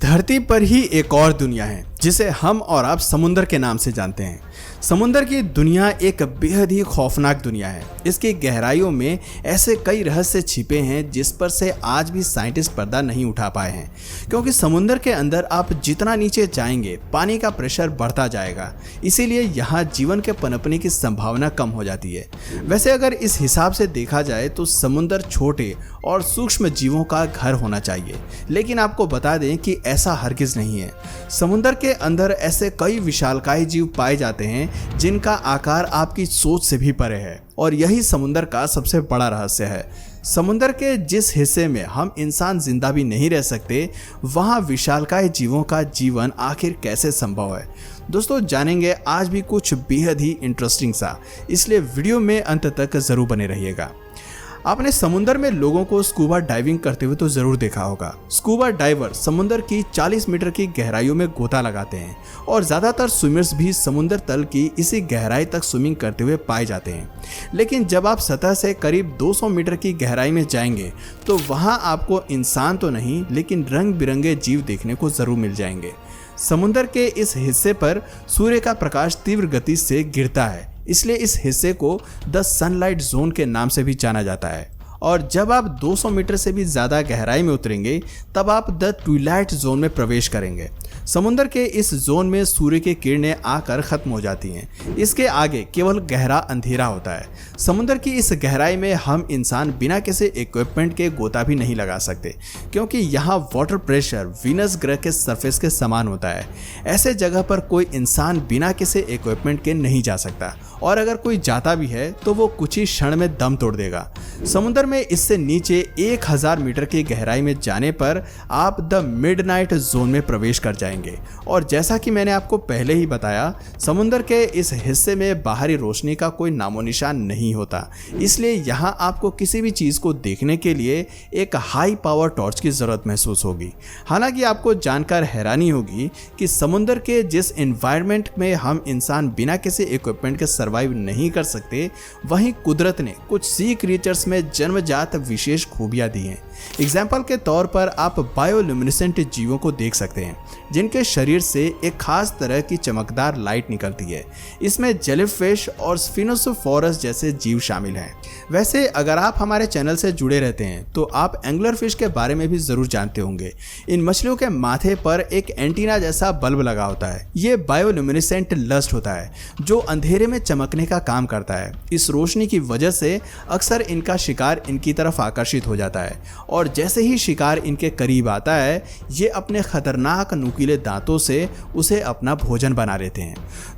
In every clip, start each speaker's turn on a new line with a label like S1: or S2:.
S1: धरती पर ही एक और दुनिया है जिसे हम और आप समुंदर के नाम से जानते हैं। समुंदर की दुनिया एक बेहद ही खौफनाक दुनिया है। इसकी गहराइयों में ऐसे कई रहस्य छिपे हैं जिस पर से आज भी साइंटिस्ट पर्दा नहीं उठा पाए हैं, क्योंकि समुंदर के अंदर आप जितना नीचे जाएंगे पानी का प्रेशर बढ़ता जाएगा। इसीलिए यहाँ जीवन के पनपने की संभावना कम हो जाती है। वैसे अगर इस हिसाब से देखा जाए तो समुंदर छोटे और सूक्ष्म जीवों का घर होना चाहिए, लेकिन आपको बता दें कि ऐसा हरगिज नहीं है। समुंदर के अंदर ऐसे कई विशालकाय जीव पाए जाते हैं जिनका आकार आपकी सोच से भी परे है, और यही समुंदर का सबसे बड़ा रहस्य है। समुंदर के जिस हिस्से में हम इंसान जिंदा भी नहीं रह सकते, वहां विशालकाय जीवों का जीवन आखिर कैसे संभव है। दोस्तों जानेंगे आज भी कुछ बेहद ही इंटरेस्टिंग सा, इसलिए वीडियो में अंत तक जरूर बने रहिएगा। आपने समुंदर में लोगों को स्कूबा डाइविंग करते हुए तो जरूर देखा होगा। स्कूबा डाइवर समुंदर की 40 मीटर की गहराइयों में गोता लगाते हैं, और ज्यादातर स्विमर्स भी समुंदर तल की इसी गहराई तक स्विमिंग करते हुए पाए जाते हैं। लेकिन जब आप सतह से करीब 200 मीटर की गहराई में जाएंगे तो वहां आपको इंसान तो नहीं लेकिन रंग बिरंगे जीव देखने को जरूर मिल जाएंगे। समुंदर के इस हिस्से पर सूर्य का प्रकाश तीव्र गति से गिरता है, इसलिए इस हिस्से को द सनलाइट जोन के नाम से भी जाना जाता है। और जब आप 200 मीटर से भी ज़्यादा गहराई में उतरेंगे तब आप द ट्विलाइट जोन में प्रवेश करेंगे। समुद्र के इस जोन में सूर्य की किरणें आकर ख़त्म हो जाती हैं। इसके आगे केवल गहरा अंधेरा होता है। समुद्र की इस गहराई में हम इंसान बिना किसी इक्विपमेंट के गोता भी नहीं लगा सकते, क्योंकि यहाँ वाटर प्रेशर वीनस ग्रह के सरफेस के समान होता है। ऐसे जगह पर कोई इंसान बिना किसी इक्विपमेंट के नहीं जा सकता, और अगर कोई जाता भी है तो वो कुछ ही क्षण में दम तोड़ देगा। समुद्र में इससे नीचे 1000 मीटर की गहराई में जाने पर आप द मिडनाइट जोन में प्रवेश कर जाएंगे। और जैसा कि मैंने आपको पहले ही बताया, समुद्र के इस हिस्से में बाहरी रोशनी का कोई नामो निशान नहीं होता, इसलिए यहाँ आपको किसी भी चीज़ को देखने के लिए एक हाई पावर टॉर्च की ज़रूरत महसूस होगी। हालांकि आपको जानकर हैरानी होगी कि समुद्र के जिस एनवायरनमेंट में हम इंसान बिना किसी इक्विपमेंट के सर्वाइव नहीं कर सकते, वहीं कुदरत ने कुछ सी क्रिएचर्स में जन्मजात विशेष खूबियां दी हैं। एग्जाम्पल के तौर पर आप बायोल्यूमिनेसेंट जीवों को देख सकते हैं, जिनके शरीर से एक खास तरह की चमकदार लाइट निकलती है। इसमें जेलीफिश और स्फिनोसोफोरस जैसे जीव शामिल हैं। वैसे अगर आप हमारे चैनल से जुड़े रहते हैं तो आप एंगलर फिश के बारे में भी जरूर जानते होंगे। इन मछलियों के माथे पर एक एंटीना जैसा बल्ब लगा होता है। ये बायोल्यूमिनेसेंट लस्ट होता है जो अंधेरे में चमकने का काम करता है। इस रोशनी की वजह से अक्सर इनका शिकार इनकी तरफ आकर्षित हो जाता है, और जैसे ही शिकार इनके करीब आता है, ये अपने खतरनाक नुकीले दांतों से उसे अपना भोजन बना लेते हैं।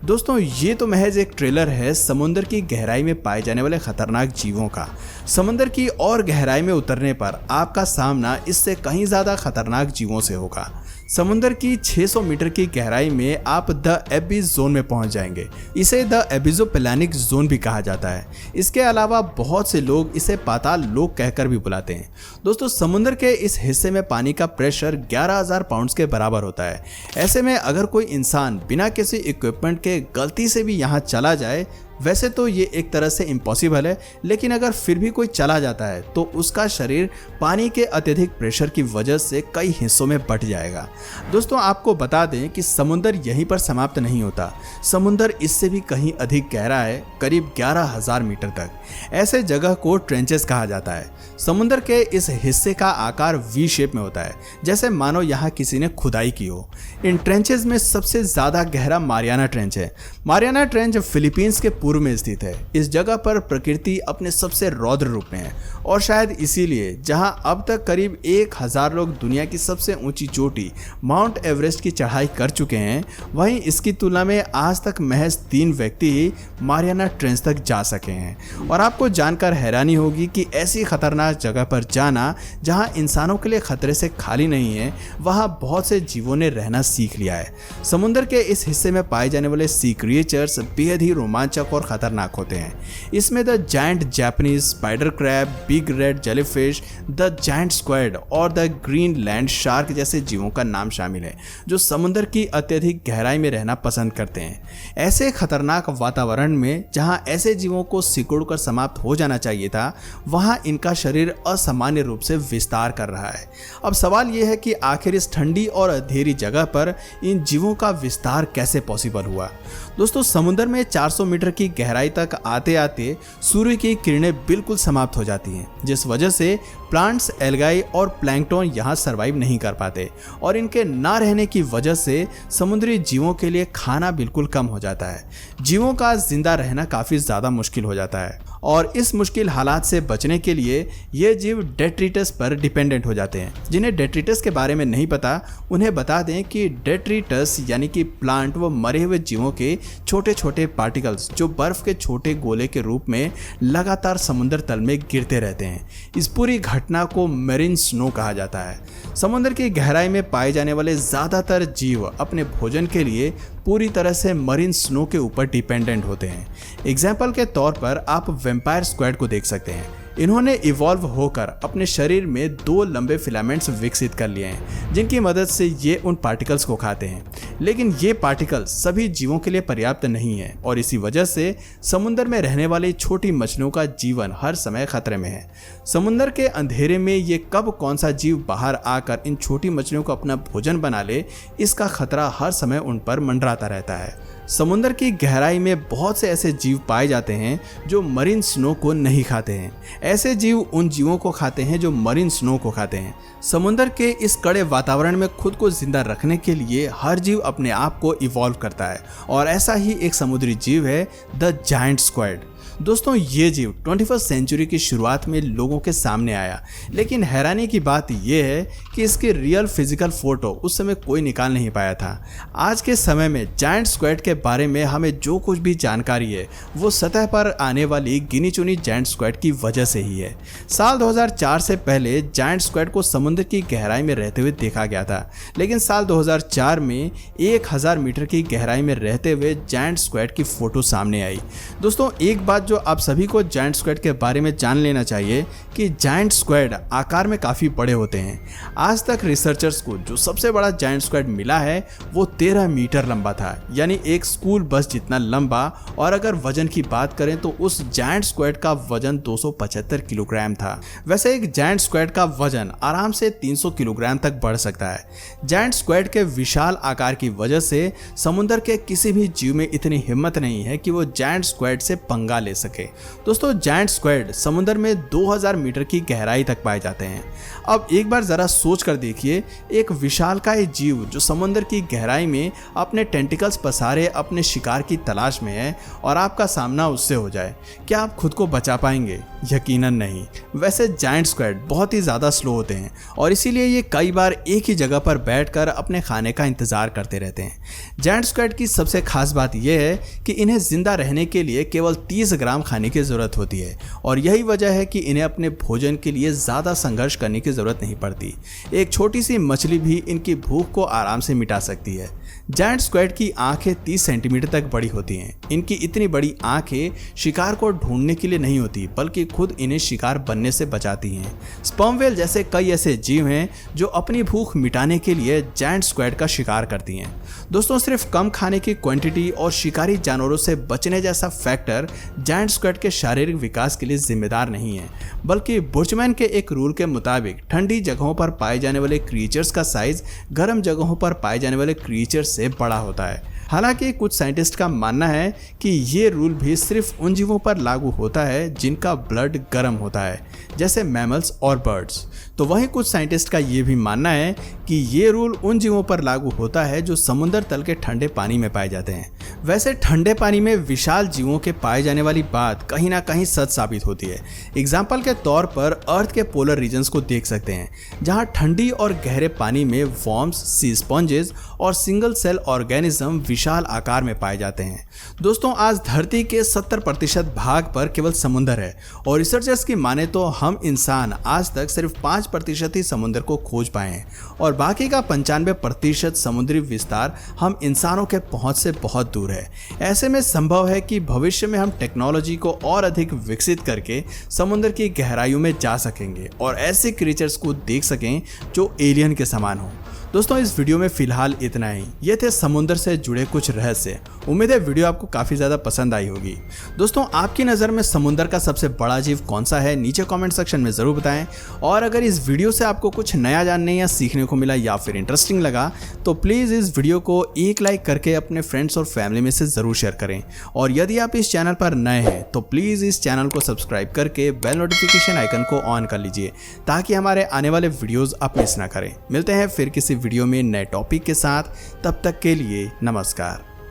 S1: दोस्तों ये तो महज एक ट्रेलर है समुद्र की गहराई में पाए जाने वाले खतरनाक जीवों का। समुद्र की और गहराई में उतरने पर आपका सामना इससे कहीं ज़्यादा खतरनाक जीवों से होगा। समुद्र की 600 मीटर की गहराई में आप द एबिस जोन में पहुंच जाएंगे। इसे द एबिसोप्लानिक जोन भी कहा जाता है। इसके अलावा बहुत से लोग इसे पाताल लोक कहकर भी बुलाते हैं। दोस्तों समुद्र के इस हिस्से में पानी का प्रेशर 11,000 पाउंड्स के बराबर होता है। ऐसे में अगर कोई इंसान बिना किसी इक्विपमेंट के गलती से भी यहाँ चला जाए, वैसे तो ये एक तरह से इम्पॉसिबल है, लेकिन अगर फिर भी कोई चला जाता है तो उसका शरीर पानी के अत्यधिक प्रेशर की वजह से कई हिस्सों में बंट जाएगा। दोस्तों आपको बता दें कि समुद्र यहीं पर समाप्त नहीं होता। समुद्र इससे भी कहीं अधिक गहरा है, करीब 11,000 मीटर तक। ऐसे जगह को ट्रेंचेस कहा जाता है। समुद्र के इस हिस्से का आकार वी शेप में होता है, जैसे मानो यहाँ किसी ने खुदाई की हो। इन ट्रेंचेस में सबसे ज़्यादा गहरा मारियाना ट्रेंच है। मारियाना ट्रेंच फिलीपींस के पूर्व में स्थित है। इस जगह पर प्रकृति अपने सबसे रौद्र रूप में है, और शायद इसीलिए जहां अब तक करीब 1000 लोग दुनिया की सबसे ऊंची चोटी माउंट एवरेस्ट की चढ़ाई कर चुके हैं, वहीं इसकी तुलना में आज तक महज 3 व्यक्ति ही मारियाना ट्रेंच तक जा सके हैं। और आपको जानकर हैरानी होगी कि ऐसी खतरनाक जगह पर जाना जहां इंसानों के लिए खतरे से खाली नहीं है, वहां बहुत से जीवों ने रहना सीख लिया है। समुद्र के इस हिस्से में पाए जाने वाले सी क्रिएचर्स बेहद ही रोमांचक और ख़तरनाक होते हैं। इसमें the giant Japanese spider crab, big red jellyfish, the giant squid और द ग्रीनलैंड शार्क जैसे जीवों का नाम शामिल है, जो समुद्र की अत्यधिक गहराई में रहना पसंद करते हैं। ऐसे खतरनाक वातावरण में जहां ऐसे जीवों को सिकुड़कर समाप्त हो जाना चाहिए था, वहां इनका शरीर असामान्य रूप से विस्तार कर रहा है। अब सवाल यह है कि आखिर इस ठंडी और अंधेरी जगह पर इन जीवों का विस्तार कैसे पॉसिबल हुआ। दोस्तों, समुद्र में 400 मीटर की गहराई तक आते आते सूर्य की किरणें बिल्कुल समाप्त हो जाती हैं, जिस वजह से प्लांट्स, एल्गाई और प्लैंकटन यहाँ सरवाइव नहीं कर पाते और इनके ना रहने की वजह से समुद्री जीवों के लिए खाना बिल्कुल कम हो जाता है। जीवों का जिंदा रहना काफ़ी ज़्यादा मुश्किल हो जाता है और इस मुश्किल हालात से बचने के लिए ये जीव डेट्रिटस पर डिपेंडेंट हो जाते हैं। जिन्हें डेट्रिटस के बारे में नहीं पता, उन्हें बता दें कि डेट्रिटस यानी कि प्लांट व मरे हुए जीवों के छोटे छोटे पार्टिकल्स जो बर्फ के छोटे गोले के रूप में लगातार समुद्र तल में गिरते रहते हैं। इस पूरी घटना को मेरीन स्नो कहा जाता है। समुद्र की गहराई में पाए जाने वाले ज़्यादातर जीव अपने भोजन के लिए पूरी तरह से मरीन स्नो के ऊपर डिपेंडेंट होते हैं। एग्जाम्पल के तौर पर आप वेम्पायर स्क्विड को देख सकते हैं। इन्होंने इवॉल्व होकर अपने शरीर में 2 लंबे फिलामेंट्स विकसित कर लिए हैं, जिनकी मदद से ये उन पार्टिकल्स को खाते हैं। लेकिन ये पार्टिकल्स सभी जीवों के लिए पर्याप्त नहीं है और इसी वजह से समुद्र में रहने वाली छोटी मछलियों का जीवन हर समय खतरे में है। समुद्र के अंधेरे में ये कब कौन सा जीव बाहर आकर इन छोटी मछलियों को अपना भोजन बना ले, इसका खतरा हर समय उन पर मंडराता रहता है। समुद्र की गहराई में बहुत से ऐसे जीव पाए जाते हैं जो मरीन स्नो को नहीं खाते हैं। ऐसे जीव उन जीवों को खाते हैं जो मरीन स्नो को खाते हैं। समुद्र के इस कड़े वातावरण में खुद को जिंदा रखने के लिए हर जीव अपने आप को इवॉल्व करता है और ऐसा ही एक समुद्री जीव है द जायंट स्क्विड। दोस्तों, ये जीव 21वीं सेंचुरी की शुरुआत में लोगों के सामने आया, लेकिन हैरानी की बात यह है कि इसकी रियल फिजिकल फोटो उस समय कोई निकाल नहीं पाया था। आज के समय में जायंट स्क्विड के बारे में हमें जो कुछ भी जानकारी है वो सतह पर आने वाली गिनी चुनी जायंट स्क्विड की वजह से ही है। साल 2004 से पहले जायंट स्क्विड को समुद्र की गहराई में रहते हुए देखा गया था, लेकिन साल 2004 में 1000 मीटर की गहराई में रहते हुए जायंट स्क्विड की फोटो सामने आई। दोस्तों, एक बात जो आप सभी को जायंट स्क्विड के बारे में जान लेना चाहिए कि जायंट स्क्विड आकार में काफ़ी बड़े होते हैं। आज तक रिसर्चर्स को जो सबसे बड़ा जायंट स्क्विड मिला है वो 13 मीटर लंबा था, यानी एक स्कूल बस जितना लंबा। और अगर वजन की बात करें तो उस जायंट स्क्विड का वजन 275 किलोग्राम था। वैसे एक जायंट स्क्विड का वजन आराम से 300 किलोग्राम तक बढ़ सकता है। जायंट स्क्विड के विशाल आकार की वजह से समुद्र के किसी भी जीव में इतनी हिम्मत नहीं है कि वो जायंट स्क्विड से पंगा ले सके। दोस्तों, जायंट स्क्विड समुद्र में 2000 मीटर की गहराई तक पाए जाते हैं। अब एक बार जरा सोच कर देखिए, एक विशालकाय जीव जो समुद्र की गहराई में अपने टेंटिकल्स पसारे अपने शिकार की तलाश में है और आपका सामना उससे हो जाए, क्या आप खुद को बचा पाएंगे? यकीनन नहीं। वैसे जायंट स्क्विड बहुत ही ज़्यादा स्लो होते हैं और इसीलिए ये कई बार एक ही जगह पर बैठकर अपने खाने का इंतजार करते रहते हैं। जायंट स्क्विड की सबसे खास बात यह है कि इन्हें जिंदा रहने के लिए केवल 30 ग्राम खाने की ज़रूरत होती है और यही वजह है कि इन्हें अपने भोजन के लिए ज़्यादा संघर्ष करने की ज़रूरत नहीं पड़ती। एक छोटी सी मछली भी इनकी भूख को आराम से मिटा सकती है। जायंट स्क्विड की आंखें 30 सेंटीमीटर तक बड़ी होती हैं। इनकी इतनी बड़ी आंखें शिकार को ढूंढने के लिए नहीं होती, बल्कि खुद इन्हें शिकार बनने से बचाती हैं। स्पर्म व्हेल जैसे कई ऐसे जीव हैं जो अपनी भूख मिटाने के लिए जायंट स्क्विड का शिकार करती हैं। दोस्तों, सिर्फ कम खाने की क्वांटिटी और शिकारी जानवरों से बचने जैसा फैक्टर जायंट स्क्विड के शारीरिक विकास के लिए जिम्मेदार नहीं है, बल्कि बुर्चमैन के एक रूल के मुताबिक ठंडी जगहों पर पाए जाने वाले क्रीचर्स का साइज गर्म जगहों पर पाए जाने वाले क्रीचर्स से बड़ा होता है। हालांकि कुछ साइंटिस्ट का मानना है कि ये रूल भी सिर्फ उन जीवों पर लागू होता है जिनका ब्लड गर्म होता है, जैसे मैमल्स और बर्ड्स। तो वहीं कुछ साइंटिस्ट का ये भी मानना है कि ये रूल उन जीवों पर लागू होता है जो समुद्र तल के ठंडे पानी में पाए जाते हैं। वैसे ठंडे पानी में विशाल जीवों के पाए जाने वाली बात कहीं ना कहीं सच साबित होती है। एग्जाम्पल के तौर पर अर्थ के पोलर रीजन्स को देख सकते हैं, जहां ठंडी और गहरे पानी में वॉर्म्स, सी स्पॉन्जेस और सिंगल सेल ऑर्गेनिज्म विशाल आकार में पाए जाते हैं। दोस्तों, आज धरती के 70% भाग पर केवल समुद्र है और रिसर्चर्स की माने तो हम इंसान आज तक सिर्फ 5% ही समुद्र को खोज पाए हैं और बाकी का 95% समुद्री विस्तार हम इंसानों के पहुंच से बहुत दूर है। ऐसे में संभव है कि भविष्य में हम टेक्नोलॉजी को और अधिक विकसित करके समुद्र की गहराइयों में जा सकेंगे और ऐसे क्रिएचर्स को देख सकें जो एलियन के समान हो। दोस्तों, इस वीडियो में फिलहाल इतना ही। ये थे समुद्र से जुड़े कुछ रहस्य। उम्मीद है वीडियो आपको काफ़ी ज़्यादा पसंद आई होगी। दोस्तों, आपकी नज़र में समुद्र का सबसे बड़ा जीव कौन सा है, नीचे कमेंट सेक्शन में ज़रूर बताएं। और अगर इस वीडियो से आपको कुछ नया जानने या सीखने को मिला या फिर इंटरेस्टिंग लगा तो प्लीज़ इस वीडियो को एक लाइक करके अपने फ्रेंड्स और फैमिली में से ज़रूर शेयर करें। और यदि आप इस चैनल पर नए हैं तो प्लीज़ इस चैनल को सब्सक्राइब करके बेल नोटिफिकेशन आइकन को ऑन कर लीजिए ताकि हमारे आने वाले वीडियोज़ आप मिस ना करें। मिलते हैं फिर किसी वीडियो में नए टॉपिक के साथ। तब तक के लिए नमस्कार।